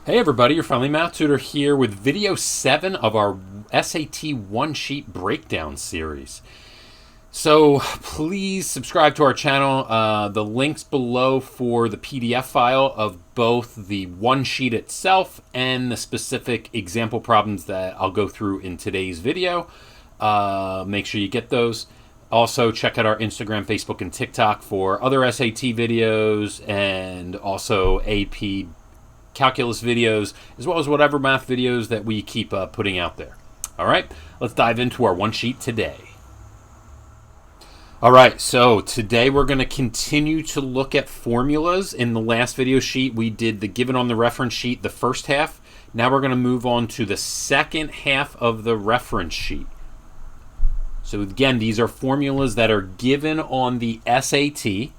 Hey everybody, your Friendly Math Tutor here with video 7 of our SAT one-sheet breakdown series. So please subscribe to our channel. The links below for the PDF file of both the one sheet itself and the specific example problems that I'll go through in today's video. Make sure you get those. Also, check out our Instagram, Facebook, and TikTok for other SAT videos and also AP calculus videos, as well as whatever math videos that we keep putting out there. All right, let's dive into our one sheet today. All right, so today we're going to continue to look at formulas. In the last video sheet, we did the given on the reference sheet, the first half. Now we're going to move on to the second half of the reference sheet. So again, these are formulas that are given on the SAT.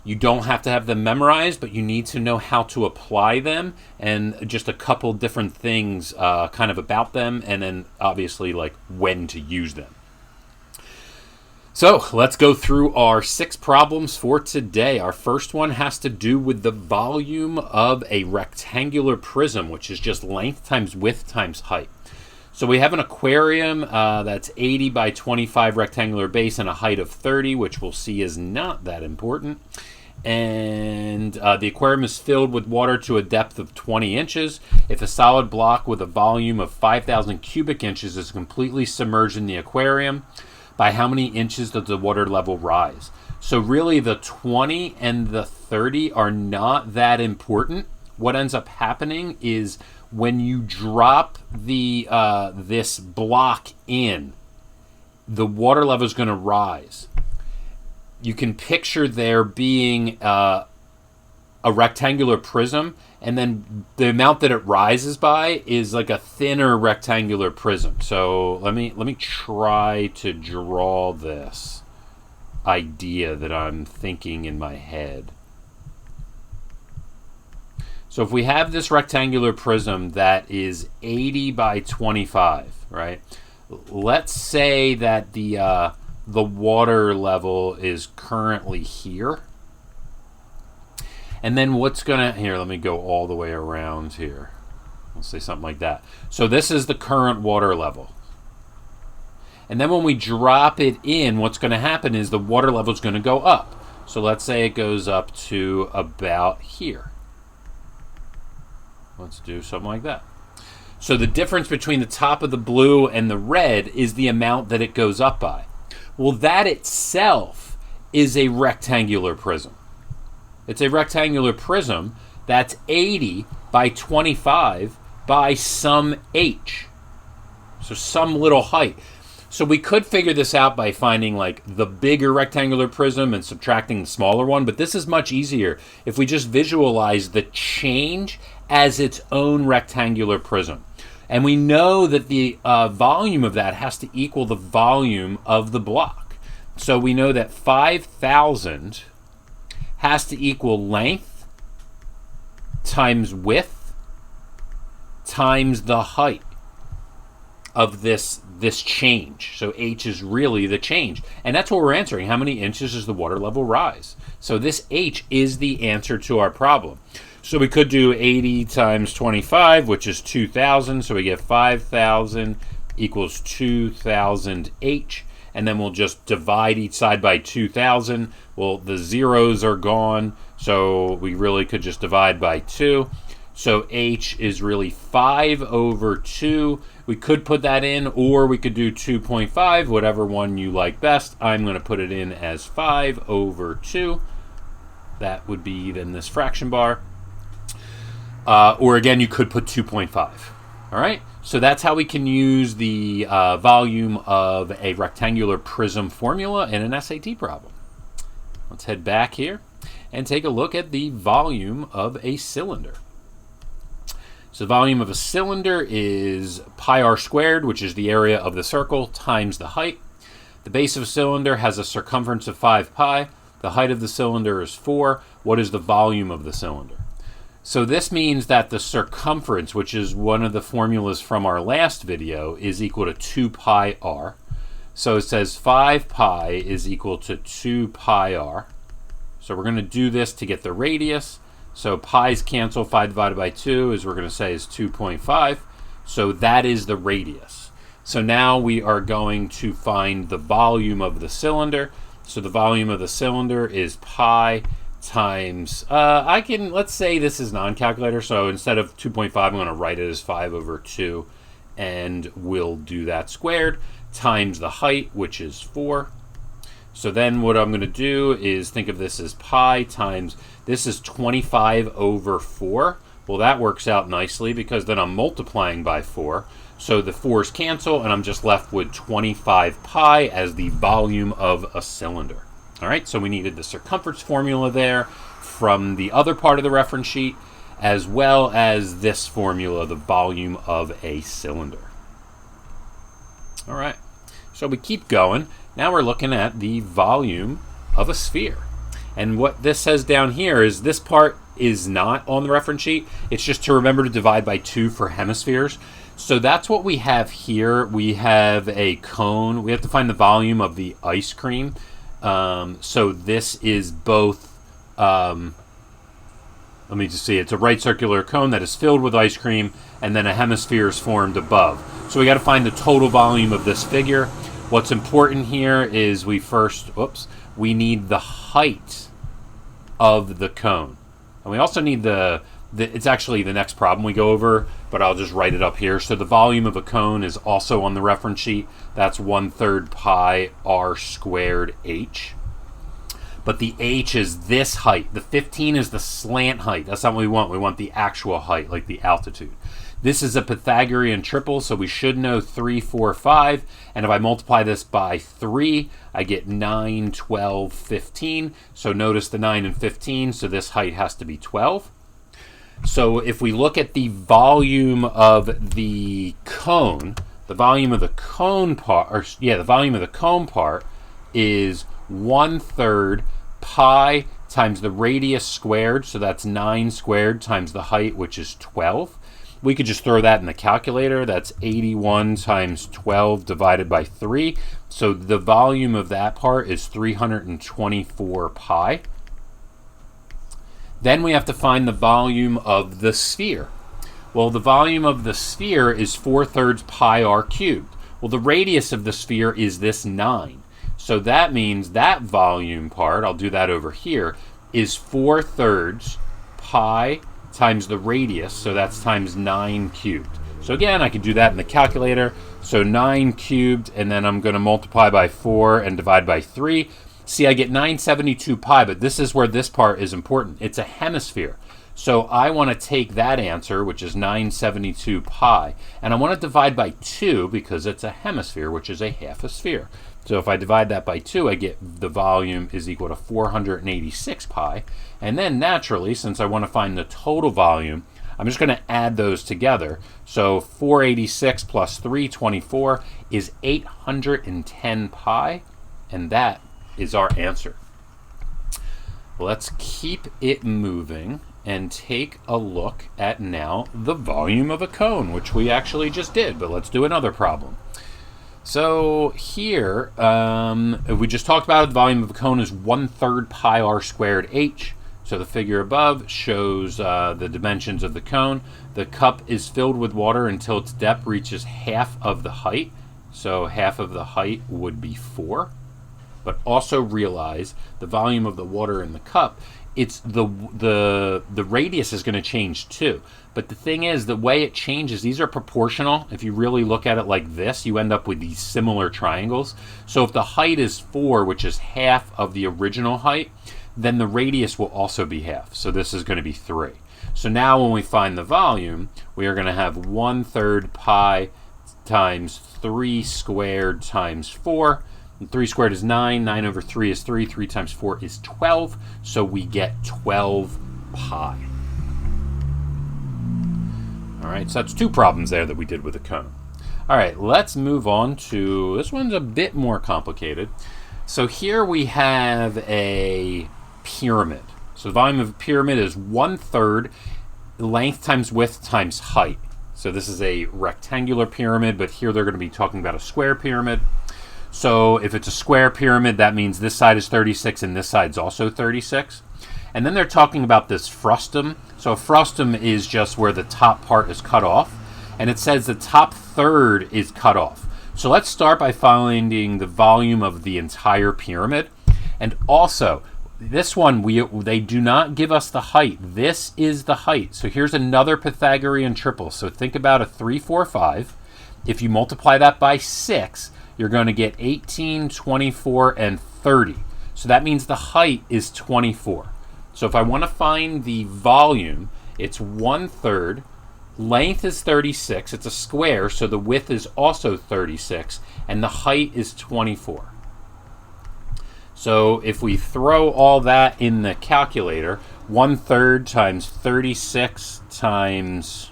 You don't have to have them memorized, but you need to know how to apply them and just a couple different things kind of about them, and then obviously like when to use them. So let's go through our 6 problems for today. Our first one has to do with the volume of a rectangular prism, which is just length times width times height. So we have an aquarium that's 80 by 25 rectangular base and a height of 30, which we'll see is not that important. And the aquarium is filled with water to a depth of 20 inches. If a solid block with a volume of 5,000 cubic inches is completely submerged in the aquarium, by how many inches does the water level rise? So really the 20 and the 30 are not that important. What ends up happening is when you drop the this block in, the water level is going to rise. You can picture there being a rectangular prism, and then the amount that it rises by is like a thinner rectangular prism. So let me try to draw this idea that I'm thinking in my head. So if we have this rectangular prism that is 80 by 25, right? Let's say that the water level is currently here. And then what's gonna, here, let me go all the way around here. Let's say something like that. So this is the current water level. And then when we drop it in, what's gonna happen is the water level is gonna go up. So let's say it goes up to about here. Let's do something like that. So the difference between the top of the blue and the red is the amount that it goes up by. Well, that itself is a rectangular prism. It's a rectangular prism that's 80 by 25 by some h. So some little height. So we could figure this out by finding like the bigger rectangular prism and subtracting the smaller one, but this is much easier if we just visualize the change as its own rectangular prism. And we know that the volume of that has to equal the volume of the block. So we know that 5,000 has to equal length times width times the height of this change. So h is really the change. And that's what we're answering. How many inches does the water level rise? So this h is the answer to our problem. So we could do 80 times 25, which is 2,000. So we get 5,000 equals 2,000 h. And then we'll just divide each side by 2,000. Well, the zeros are gone, so we really could just divide by 2. So h is really 5 over 2. We could put that in, or we could do 2.5, whatever one you like best. I'm going to put it in as 5 over 2. That would be then this fraction bar. Or again, you could put 2.5. All right? So that's how we can use the volume of a rectangular prism formula in an SAT problem. Let's head back here and take a look at the volume of a cylinder. So the volume of a cylinder is pi r squared, which is the area of the circle, times the height. The base of a cylinder has a circumference of 5 pi. The height of the cylinder is 4. What is the volume of the cylinder? So this means that the circumference, which is one of the formulas from our last video, is equal to 2 pi r. So it says 5 pi is equal to 2 pi r. So we're going to do this to get the radius. So pi's cancel. 5 divided by 2 is, we're going to say, is 2.5. So that is the radius. So now we are going to find the volume of the cylinder. So the volume of the cylinder is pi times, let's say this is non-calculator, so instead of 2.5, I'm going to write it as 5 over 2, and we'll do that squared, times the height, which is 4. So then what I'm going to do is think of this as pi times, this is 25 over 4. Well, that works out nicely because then I'm multiplying by 4. So the 4's cancel, and I'm just left with 25 pi as the volume of a cylinder. All right, so we needed the circumference formula there from the other part of the reference sheet, as well as this formula, the volume of a cylinder. All right, so we keep going. Now we're looking at the volume of a sphere. And what this says down here is this part is not on the reference sheet. It's just to remember to divide by 2 for hemispheres. So that's what we have here. We have a cone. We have to find the volume of the ice cream. So this is both, let me just see, it's a right circular cone that is filled with ice cream, and then a hemisphere is formed above. So we got to find the total volume of this figure. What's important here is we need the height of the cone. And we also need it's actually the next problem we go over, but I'll just write it up here. So the volume of a cone is also on the reference sheet. That's 1/3 pi r squared h. But the h is this height. The 15 is the slant height. That's not what we want. We want the actual height, like the altitude. This is a Pythagorean triple, so we should know 3, 4, 5. And if I multiply this by 3, I get 9, 12, 15. So notice the 9 and 15, so this height has to be 12. So if we look at the volume of the cone, the volume of the cone part, the volume of the cone part is 1/3 pi times the radius squared, so that's 9 squared times the height, which is 12. We could just throw that in the calculator. That's 81 times 12 divided by 3. So the volume of that part is 324 pi. Then we have to find the volume of the sphere. Well, the volume of the sphere is 4/3 pi r cubed. Well, the radius of the sphere is this 9. So that means that volume part, I'll do that over here, is 4/3 pi times the radius, so that's times 9 cubed. So again, I can do that in the calculator. So 9 cubed, and then I'm going to multiply by 4 and divide by 3. See, I get 972 pi, but this is where this part is important. It's a hemisphere. So I want to take that answer, which is 972 pi, and I want to divide by 2 because it's a hemisphere, which is a half a sphere. So if I divide that by 2, I get the volume is equal to 486 pi. And then naturally, since I want to find the total volume, I'm just going to add those together. So 486 plus 324 is 810 pi, and that is our answer. Let's keep it moving and take a look at now the volume of a cone, which we actually just did, but let's do another problem. So here, we just talked about it, the volume of a cone is 1/3 pi r squared h. So the figure above shows the dimensions of the cone. The cup is filled with water until its depth reaches half of the height. So half of the height would be 4. But also realize the volume of the water in the cup, it's the radius is going to change too. But the thing is, the way it changes, these are proportional. If you really look at it like this, you end up with these similar triangles. So if the height is 4, which is half of the original height, then the radius will also be half. So this is going to be 3. So now when we find the volume, we are going to have 1/3 pi times 3 squared times 4. And 3 squared is 9. 9 over 3 is 3. 3 times 4 is 12. So we get 12 pi. All right, so that's 2 problems there that we did with a cone. All right, let's move on to, this one's a bit more complicated. So here we have a pyramid. So the volume of a pyramid is 1/3 length times width times height. So this is a rectangular pyramid, but here they're going to be talking about a square pyramid. So if it's a square pyramid, that means this side is 36 and this side's also 36. And then they're talking about this frustum. So a frustum is just where the top part is cut off. And it says the top third is cut off. So let's start by finding the volume of the entire pyramid. And also, this one, they do not give us the height. This is the height. So here's another Pythagorean triple. So think about a 3, 4, 5. If you multiply that by 6, you're going to get 18, 24, and 30. So that means the height is 24. So if I want to find the volume, it's 1/3. Length is 36. It's a square, so the width is also 36. And the height is 24. So if we throw all that in the calculator, 1/3 times 36 times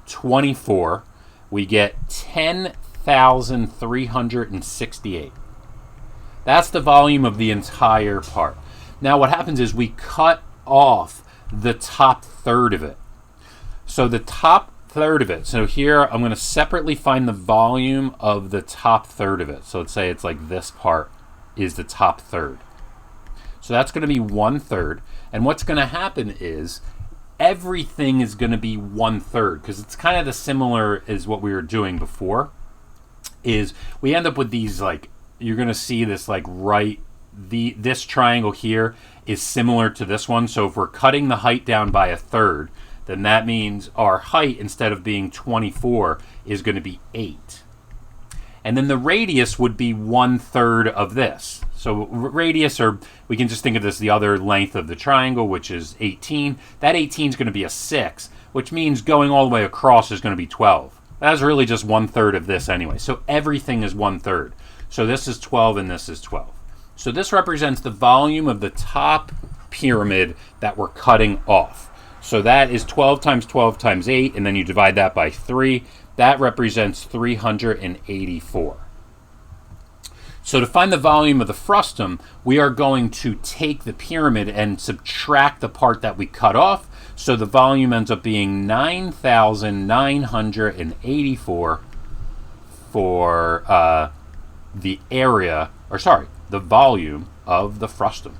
24, we get 10,368. That's the volume of the entire part. Now what happens is we cut off the top third of it. So the top third of it, so here I'm going to separately find the volume of the top third of it. So let's say it's like this part is the top third. So that's going to be 1/3. And what's going to happen is everything is going to be 1/3, because it's kind of the similar as what we were doing before. Is we end up with these, like, you're going to see this like this triangle here is similar to this one. So if we're cutting the height down by 1/3, then that means our height, instead of being 24, is going to be 8. And then the radius would be 1/3 of this. So radius, or we can just think of this the other length of the triangle, which is 18. That 18 is going to be a 6, which means going all the way across is going to be 12. That's really just 1/3 of this anyway. So everything is 1/3. So this is 12 and this is 12. So this represents the volume of the top pyramid that we're cutting off. So that is 12 times 12 times 8, and then you divide that by 3. That represents 384. So to find the volume of the frustum, we are going to take the pyramid and subtract the part that we cut off. So the volume ends up being 9,984 for the area, or sorry, the volume of the frustum.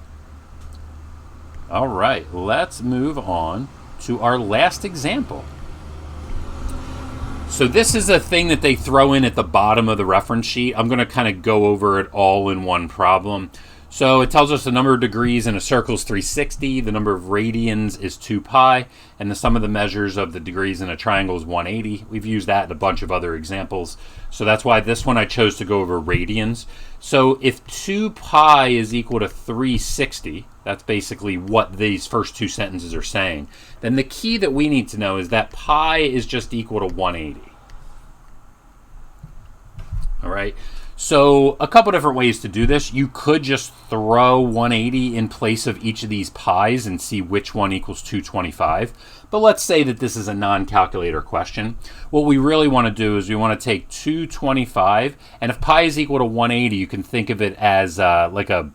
All right, let's move on to our last example. So this is a thing that they throw in at the bottom of the reference sheet. I'm going to kind of go over it all in one problem. So it tells us the number of degrees in a circle is 360, the number of radians is 2 pi, and the sum of the measures of the degrees in a triangle is 180. We've used that in a bunch of other examples. So that's why this one I chose to go over radians. So if 2 pi is equal to 360, that's basically what these first two sentences are saying, then the key that we need to know is that pi is just equal to 180. All right. So a couple different ways to do this. You could just throw 180 in place of each of these pi's and see which one equals 225. But let's say that this is a non-calculator question. What we really want to do is we want to take 225, and if pi is equal to 180, you can think of it as like a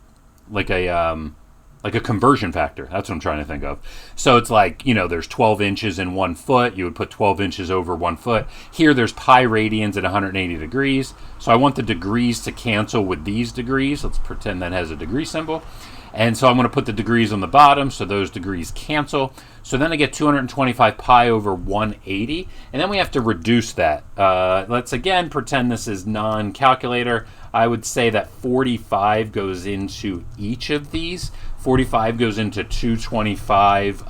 conversion factor. That's what I'm trying to think of. So it's like, you know, there's 12 inches in 1 foot. You would put 12 inches over 1 foot. Here there's pi radians at 180 degrees. So I want the degrees to cancel with these degrees. Let's pretend that has a degree symbol. And so I'm going to put the degrees on the bottom, so those degrees cancel. So then I get 225 pi over 180. And then we have to reduce that. Let's again pretend this is non-calculator. I would say that 45 goes into each of these. 45 goes into 225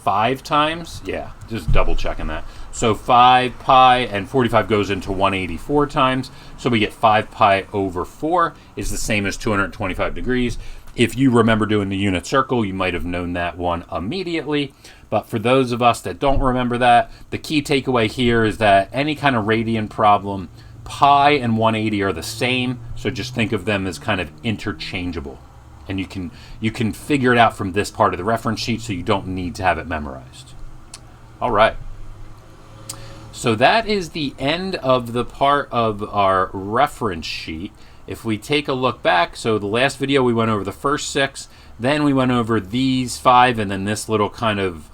5 times. Yeah, just double checking that. So 5 pi and 45 goes into 184 times. So we get 5 pi over 4 is the same as 225 degrees. If you remember doing the unit circle, you might have known that one immediately. But for those of us that don't remember that, the key takeaway here is that any kind of radian problem, pi and 180 are the same. So just think of them as kind of interchangeable. And you can figure it out from this part of the reference sheet, so you don't need to have it memorized. All right. So that is the end of the part of our reference sheet. If we take a look back, so the last video we went over the first 6, then we went over these 5, and then this little kind of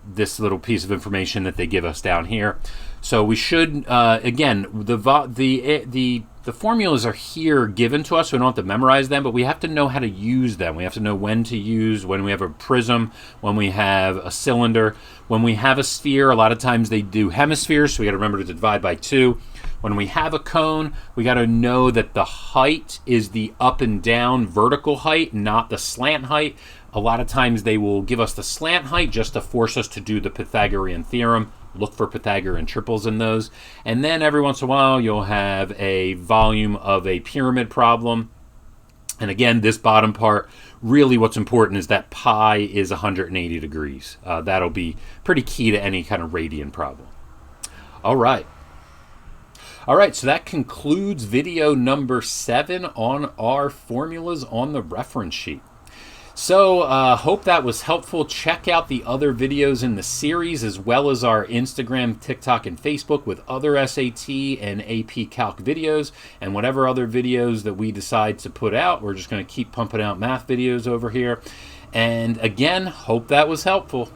this little piece of information that they give us down here. So we should again, the the formulas are here given to us, so we don't have to memorize them, but we have to know how to use them. We have to know when to use, when we have a prism, when we have a cylinder. When we have a sphere, a lot of times they do hemispheres, so we got to remember to divide by 2. When we have a cone, we got to know that the height is the up and down vertical height, not the slant height. A lot of times they will give us the slant height just to force us to do the Pythagorean theorem. Look for Pythagorean triples in those. And then every once in a while, you'll have a volume of a pyramid problem. And again, this bottom part, really what's important is that pi is 180 degrees. That'll be pretty key to any kind of radian problem. All right, so that concludes video number 7 on our formulas on the reference sheet. So hope that was helpful. Check out the other videos in the series, as well as our Instagram, TikTok, and Facebook with other SAT and AP Calc videos, and whatever other videos that we decide to put out. We're just going to keep pumping out math videos over here. And again, hope that was helpful.